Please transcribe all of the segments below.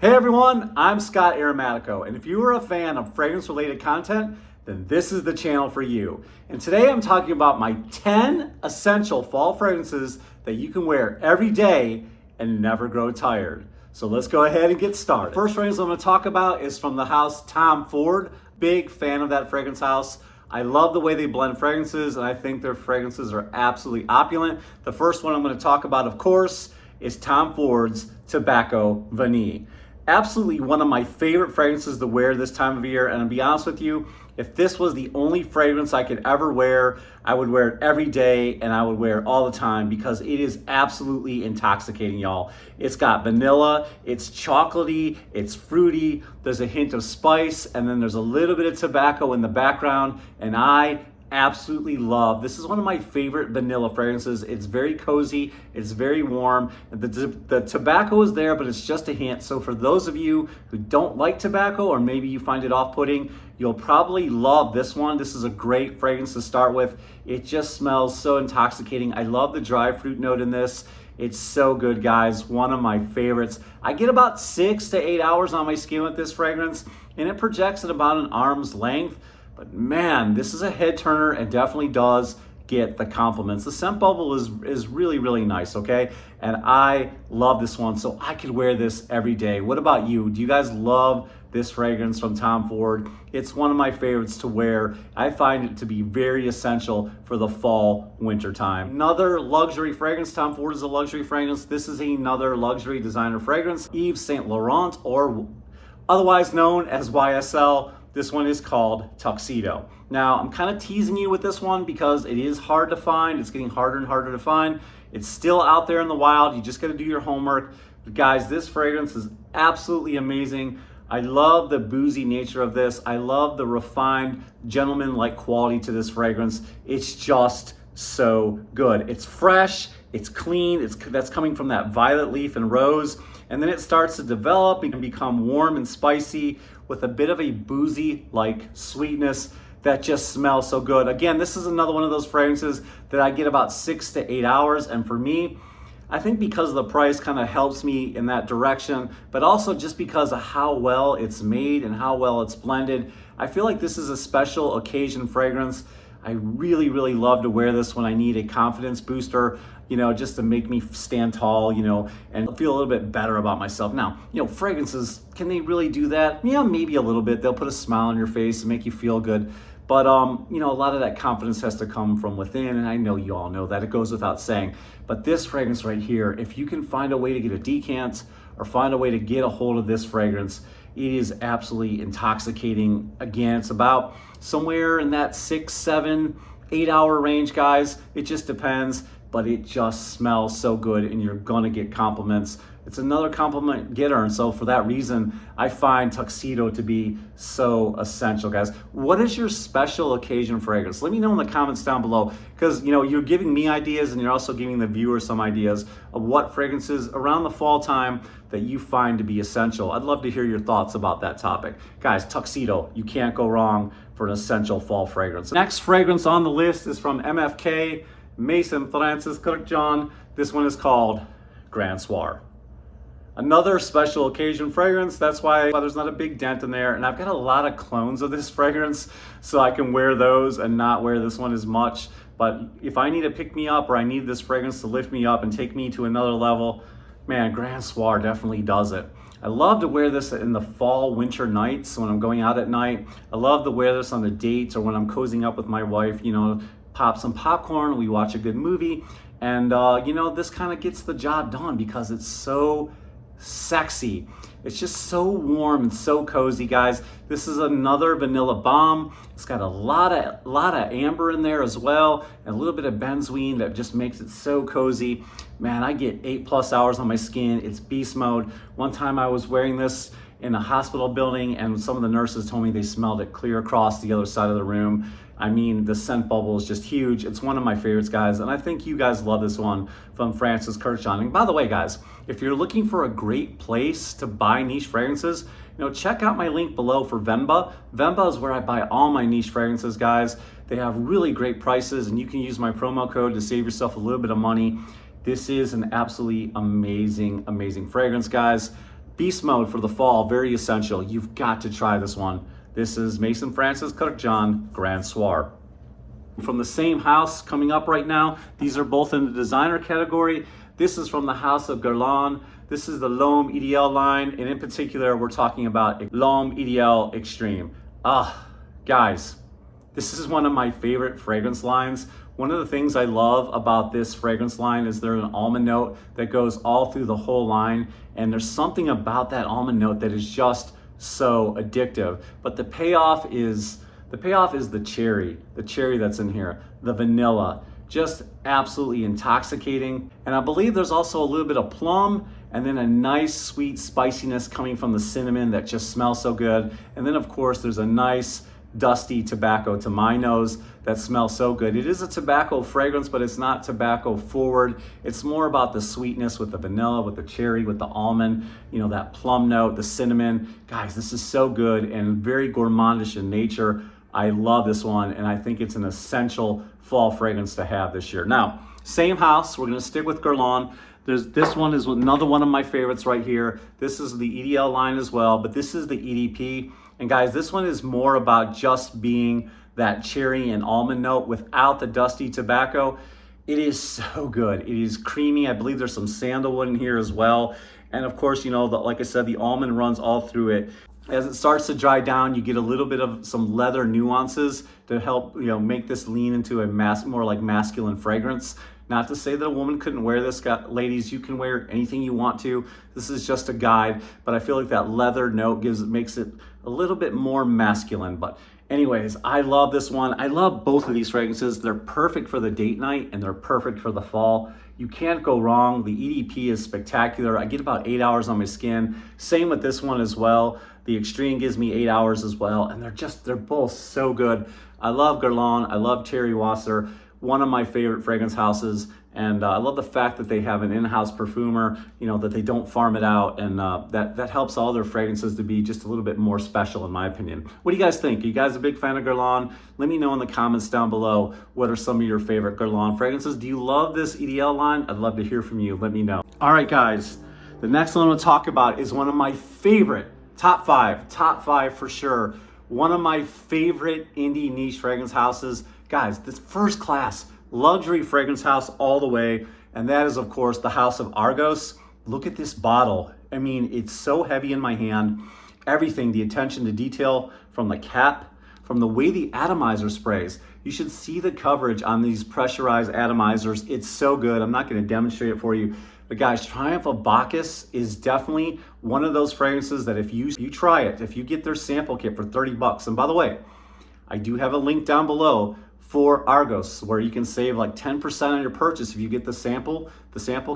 Hey everyone, I'm Scott Aromatico, and if you are a fan of fragrance-related content, then this is the channel for you. And today I'm talking about my 10 essential fall fragrances that you can wear every day and never grow tired. So let's go ahead and get started. The first fragrance I'm going to talk about is from the house Tom Ford. Big fan of that fragrance house. I love the way they blend fragrances, and I think their fragrances are absolutely opulent. The first one I'm going to talk about, of course, is Tom Ford's Tobacco Vene. Absolutely one of my favorite fragrances to wear this time of year, and to be honest with you, if this was the only fragrance I could ever wear, I would wear it every day and I would wear it all the time because it is absolutely intoxicating, y'all. It's got vanilla, it's chocolatey, it's fruity, there's a hint of spice, and then there's a little bit of tobacco in the background, and I absolutely love. This is one of my favorite vanilla fragrances. It's very cozy, it's very warm. The tobacco is there, but it's just a hint. So for those of you who don't like tobacco, or maybe you find it off-putting, you'll probably love this one. This is a great fragrance to start with. It just smells so intoxicating. I love the dry fruit note in this. It's so good, guys. One of my favorites. I get about 6 to 8 hours on my skin with this fragrance, and it projects at about an arm's length. But man, this is a head turner and definitely does get the compliments. The scent bubble is really, really nice, okay? And I love this one, so I could wear this every day. What about you? Do you guys love this fragrance from Tom Ford? It's one of my favorites to wear. I find it to be very essential for the fall, winter time. Another luxury fragrance. Tom Ford is a luxury fragrance. This is another luxury designer fragrance. Yves Saint Laurent, or otherwise known as YSL. This one is called Tuxedo. Now, I'm kind of teasing you with this one because it is hard to find. It's getting harder and harder to find. It's still out there in the wild. You just got to do your homework. But guys, this fragrance is absolutely amazing. I love the boozy nature of this. I love the refined, gentleman-like quality to this fragrance. It's just so good. It's fresh, it's clean, that's coming from that violet leaf and rose. And then it starts to develop and become warm and spicy with a bit of a boozy-like sweetness that just smells so good. Again, this is another one of those fragrances that I get about 6 to 8 hours. And for me, I think because of the price kind of helps me in that direction, but also just because of how well it's made and how well it's blended. I feel like this is a special occasion fragrance. I really, really love to wear this when I need a confidence booster, you know, just to make me stand tall, you know, and feel a little bit better about myself. Now, you know, fragrances, can they really do that? Yeah, maybe a little bit. They'll put a smile on your face and make you feel good. But, you know, a lot of that confidence has to come from within, and I know you all know that. It goes without saying. But this fragrance right here, if you can find a way to get a decant or find a way to get a hold of this fragrance, it is absolutely intoxicating. Again, it's about somewhere in that 6, 7, 8 hour range, guys. It just depends, but it just smells so good and you're gonna get compliments. It's another compliment getter, and so for that reason, I find Tuxedo to be so essential, guys. What is your special occasion fragrance? Let me know in the comments down below, because you know, you're giving me ideas and you're also giving the viewers some ideas of what fragrances around the fall time that you find to be essential. I'd love to hear your thoughts about that topic. Guys, Tuxedo, you can't go wrong for an essential fall fragrance. Next fragrance on the list is from MFK, Maison Francis Kurkdjian. This one is called Grand Soir. Another special occasion fragrance. That's why there's not a big dent in there. And I've got a lot of clones of this fragrance, so I can wear those and not wear this one as much. But if I need to pick me up, or I need this fragrance to lift me up and take me to another level, man, Grand Soir definitely does it. I love to wear this in the fall, winter nights when I'm going out at night. I love to wear this on the dates or when I'm cozying up with my wife, you know, pop some popcorn, we watch a good movie. And, you know, this kind of gets the job done because it's so sexy. It's just so warm and so cozy, guys. This is another vanilla bomb. It's got a lot of amber in there as well, and a little bit of benzoin that just makes it so cozy. Man, I get 8+ hours on my skin. It's beast mode. One time I was wearing this in a hospital building, and some of the nurses told me they smelled it clear across the other side of the room. I mean, the scent bubble is just huge. It's one of my favorites, guys, and I think you guys love this one from Francis Kurkdjian. And by the way, guys, if you're looking for a great place to buy niche fragrances, you know, check out my link below for Venba. Venba is where I buy all my niche fragrances, guys. They have really great prices, and you can use my promo code to save yourself a little bit of money. This is an absolutely amazing, amazing fragrance, guys. Beast mode for the fall, very essential. You've got to try this one. This is Maison Francis Kurkdjian Grand Soir. From the same house coming up right now, these are both in the designer category. This is from the house of Guerlain. This is the L'Homme Ideal line, and in particular, we're talking about L'Homme Ideal Extreme. Guys, this is one of my favorite fragrance lines. One of the things I love about this fragrance line is there's an almond note that goes all through the whole line, and there's something about that almond note that is just so addictive. But the payoff is the cherry that's in here, the vanilla, just absolutely intoxicating. And I believe there's also a little bit of plum, and then a nice sweet spiciness coming from the cinnamon that just smells so good. And then of course there's a nice dusty tobacco to my nose that smells so good. It is a tobacco fragrance, but it's not tobacco forward. It's more about the sweetness with the vanilla, with the cherry, with the almond, you know, that plum note, the cinnamon. Guys, this is so good and very gourmandish in nature. I love this one, and I think it's an essential fall fragrance to have this year. Now, same house, we're gonna stick with Guerlain. This one is another one of my favorites right here. This is the EDL line as well, but this is the EDP. And guys, this one is more about just being that cherry and almond note without the dusty tobacco. It is so good. It is creamy. I believe there's some sandalwood in here as well. And of course, you know, like I said, the almond runs all through it. As it starts to dry down, you get a little bit of some leather nuances to help, you know, make this lean into a more like masculine fragrance. Not to say that a woman couldn't wear this. Ladies, you can wear anything you want to. This is just a guide, but I feel like that leather note makes it a little bit more masculine. But anyways, I love this one. I love both of these fragrances. They're perfect for the date night and they're perfect for the fall. You can't go wrong. The EDP is spectacular. I get about 8 hours on my skin. Same with this one as well. The Extreme gives me 8 hours as well. And they're both so good. I love Guerlain. I love Thierry Wasser, one of my favorite fragrance houses. And I love the fact that they have an in-house perfumer, you know, that they don't farm it out. And that helps all their fragrances to be just a little bit more special, in my opinion. What do you guys think? Are you guys a big fan of Guerlain? Let me know in the comments down below, what are some of your favorite Guerlain fragrances? Do you love this EDL line? I'd love to hear from you. Let me know. All right, guys. The next one I'm gonna talk about is one of my favorite, top five for sure. One of my favorite indie niche fragrance houses. Guys, this first class, luxury fragrance house all the way, and that is of course the house of Argos. Look at this bottle. I mean, it's so heavy in my hand. Everything, the attention to detail from the cap, from the way the atomizer sprays. You should see the coverage on these pressurized atomizers. It's so good. I'm not going to demonstrate it for you, but guys, Triumph of Bacchus is definitely one of those fragrances that if you try it, if you get their sample kit for 30 bucks, and by the way, I do have a link down below for Argos, where you can save like 10% on your purchase if you get the sample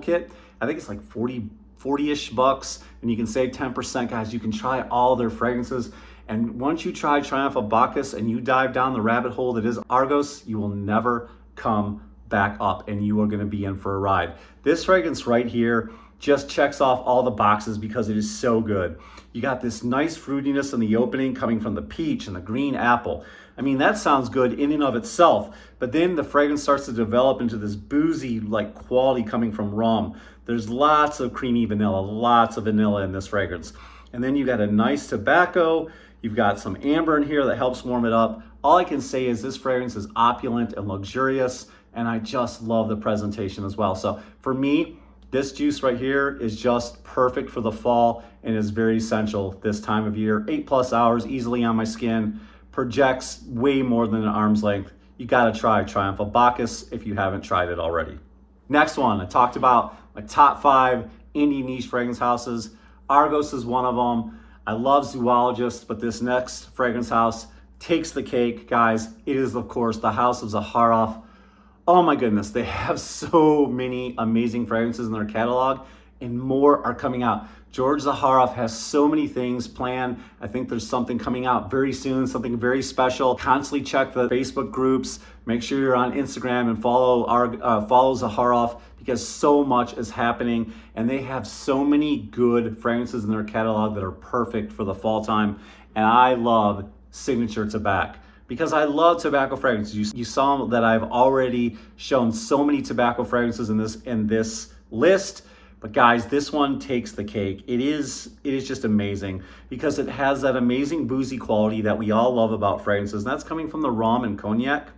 kit. I think it's like 40-ish bucks, and you can save 10%. Guys, you can try all their fragrances. And once you try Triumph of Bacchus and you dive down the rabbit hole that is Argos, you will never come back up, and you are gonna be in for a ride. This fragrance right here just checks off all the boxes because it is so good. You got this nice fruitiness in the opening coming from the peach and the green apple. I mean, that sounds good in and of itself, but then the fragrance starts to develop into this boozy like quality coming from rum. There's lots of creamy vanilla, lots of vanilla in this fragrance. And then you got a nice tobacco. You've got some amber in here that helps warm it up. All I can say is this fragrance is opulent and luxurious, and I just love the presentation as well. So for me, this juice right here is just perfect for the fall and is very essential this time of year. 8+ hours easily on my skin, projects way more than an arm's length. You gotta try Triumph of Bacchus if you haven't tried it already. Next one, I talked about my top 5 indie niche fragrance houses. Argos is one of them. I love Zoologist, but this next fragrance house takes the cake, guys. It is, of course, the house of Zaharoff. Oh my goodness, they have so many amazing fragrances in their catalog, and more are coming out. George Zaharoff has so many things planned. I think there's something coming out very soon, something very special. Constantly check the Facebook groups. Make sure you're on Instagram and follow Zaharoff, because so much is happening, and they have so many good fragrances in their catalog that are perfect for the fall time. And I love signature tobacco, because I love tobacco fragrances. You saw that I've already shown so many tobacco fragrances in this list, But guys, this one takes the cake. It is just amazing because it has that amazing boozy quality that we all love about fragrances. And that's coming from the rum and cognac.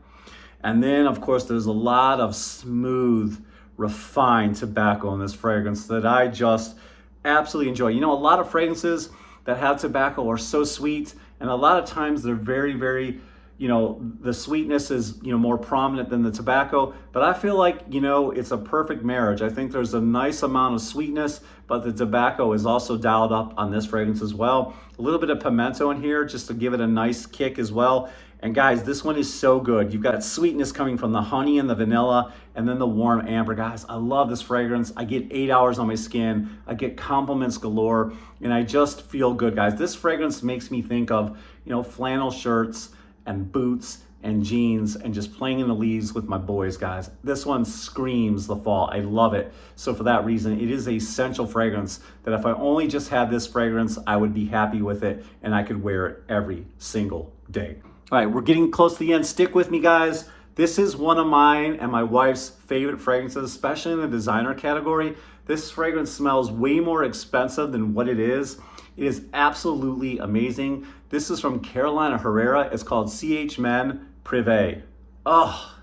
And then, of course, there's a lot of smooth, refined tobacco in this fragrance that I just absolutely enjoy. You know, a lot of fragrances that have tobacco are so sweet, and a lot of times they're very, very, you know, the sweetness is, you know, more prominent than the tobacco. But I feel like, you know, it's a perfect marriage. I think there's a nice amount of sweetness, but the tobacco is also dialed up on this fragrance as well. A little bit of pimento in here just to give it a nice kick as well. And guys, this one is so good. You've got sweetness coming from the honey and the vanilla, and then the warm amber. Guys, I love this fragrance. I get 8 hours on my skin. I get compliments galore, and I just feel good, guys. This fragrance makes me think of, you know, flannel shirts and boots and jeans and just playing in the leaves with my boys, guys. This one screams the fall. I love it. So for that reason, it is a essential fragrance that if I only just had this fragrance, I would be happy with it and I could wear it every single day. All right, we're getting close to the end. Stick with me, guys. This is one of mine and my wife's favorite fragrances, especially in the designer category. This fragrance smells way more expensive than what it is. It is absolutely amazing. This is from Carolina Herrera. It's called CH Men Privé. Oh,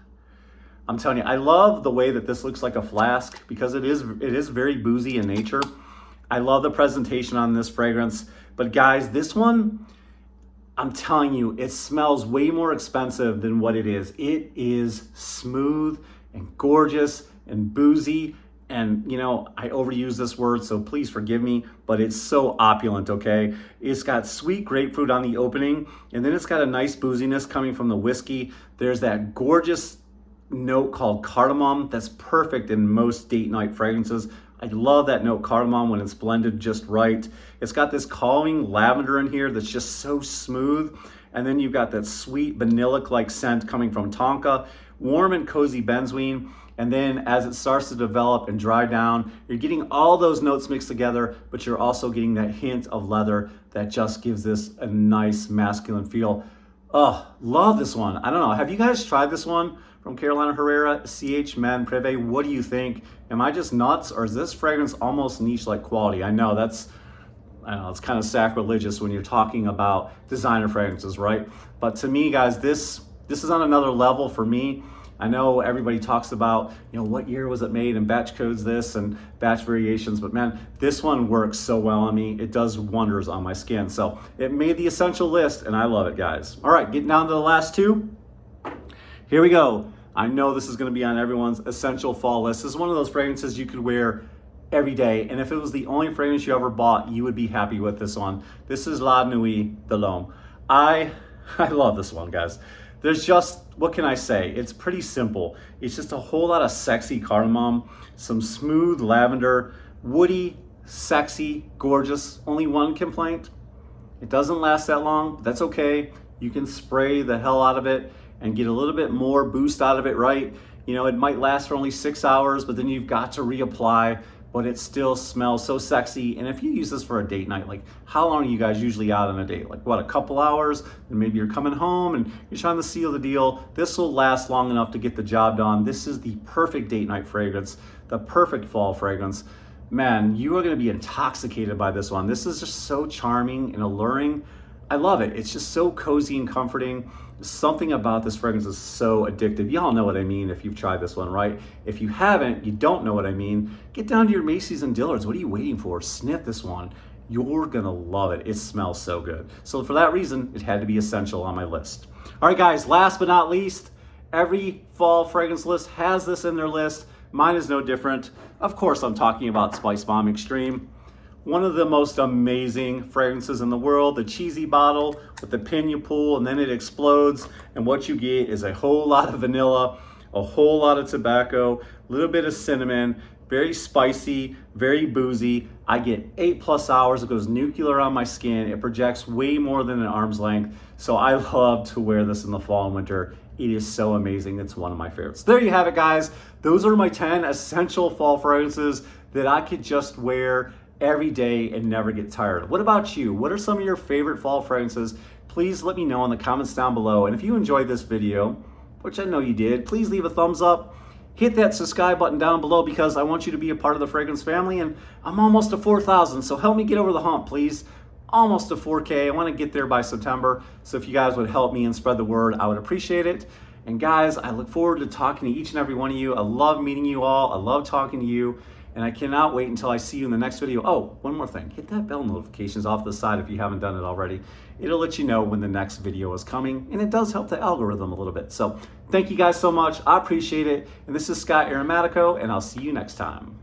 I'm telling you, I love the way that this looks like a flask because it is very boozy in nature. I love the presentation on this fragrance. But guys, this one, I'm telling you, it smells way more expensive than what it is. It is smooth and gorgeous and boozy. And, you know, I overuse this word, so please forgive me, but it's so opulent, okay? It's got sweet grapefruit on the opening, and then it's got a nice booziness coming from the whiskey. There's that gorgeous note called cardamom that's perfect in most date night fragrances. I love that note cardamom when it's blended just right. It's got this calming lavender in here that's just so smooth. And then you've got that sweet vanilla-like scent coming from tonka, warm and cozy benzoin. And then as it starts to develop and dry down, you're getting all those notes mixed together, but you're also getting that hint of leather that just gives this a nice masculine feel. Oh, love this one. I don't know. Have you guys tried this one from Carolina Herrera, CH Men Privé? What do you think? Am I just nuts, or is this fragrance almost niche-like quality? I know it's kind of sacrilegious when you're talking about designer fragrances, right? But to me, guys, this is on another level for me. I know everybody talks about, you know, what year was it made and batch codes this and batch variations, but man, this one works so well on me. It does wonders on my skin. So it made the essential list and I love it, guys. All right, getting down to the last two. Here we go. I know this is gonna be on everyone's essential fall list. This is one of those fragrances you could wear every day. And if it was the only fragrance you ever bought, you would be happy with this one. This is La Nuit de l'Homme. I love this one, guys. There's just, what can I say? It's pretty simple. It's just a whole lot of sexy cardamom, some smooth lavender, woody, sexy, gorgeous. Only one complaint. It doesn't last that long, but that's okay. You can spray the hell out of it and get a little bit more boost out of it, right? You know, it might last for only 6 hours, but then you've got to reapply, but it still smells so sexy. And if you use this for a date night, like how long are you guys usually out on a date? Like what, a couple hours? And maybe you're coming home and you're trying to seal the deal. This will last long enough to get the job done. This is the perfect date night fragrance, the perfect fall fragrance. Man, you are gonna be intoxicated by this one. This is just so charming and alluring. I love it. It's just so cozy and comforting. Something about this fragrance is so addictive. Y'all know what I mean if you've tried this one, right? If you haven't, you don't know what I mean. Get down to your Macy's and Dillard's. What are you waiting for? Sniff this one. You're gonna love it. It smells so good. So for that reason, it had to be essential on my list. All right, guys, last but not least, every fall fragrance list has this in their list. Mine is no different. Of course, I'm talking about Spice Bomb Extreme. One of the most amazing fragrances in the world, the cheesy bottle with the pin you pull and then it explodes. And what you get is a whole lot of vanilla, a whole lot of tobacco, a little bit of cinnamon, very spicy, very boozy. I get 8+ hours. It goes nuclear on my skin. It projects way more than an arm's length. So I love to wear this in the fall and winter. It is so amazing. It's one of my favorites. There you have it, guys. Those are my 10 essential fall fragrances that I could just wear every day and never get tired. What about you? What are some of your favorite fall fragrances? Please let me know in the comments down below. And if you enjoyed this video, which I know you did, please leave a thumbs up, hit that subscribe button down below because I want you to be a part of the fragrance family, and I'm almost to 4,000, so help me get over the hump, please. Almost to 4K. I want to get there by September, so if you guys would help me and spread the word, I would appreciate it. And guys, I look forward to talking to each and every one of you. I love meeting you all. I love talking to you, and I cannot wait until I see you in the next video. Oh, one more thing. Hit that bell notifications off the side if you haven't done it already. It'll let you know when the next video is coming, and it does help the algorithm a little bit. So thank you guys so much. I appreciate it. And this is Scott Aromatico, and I'll see you next time.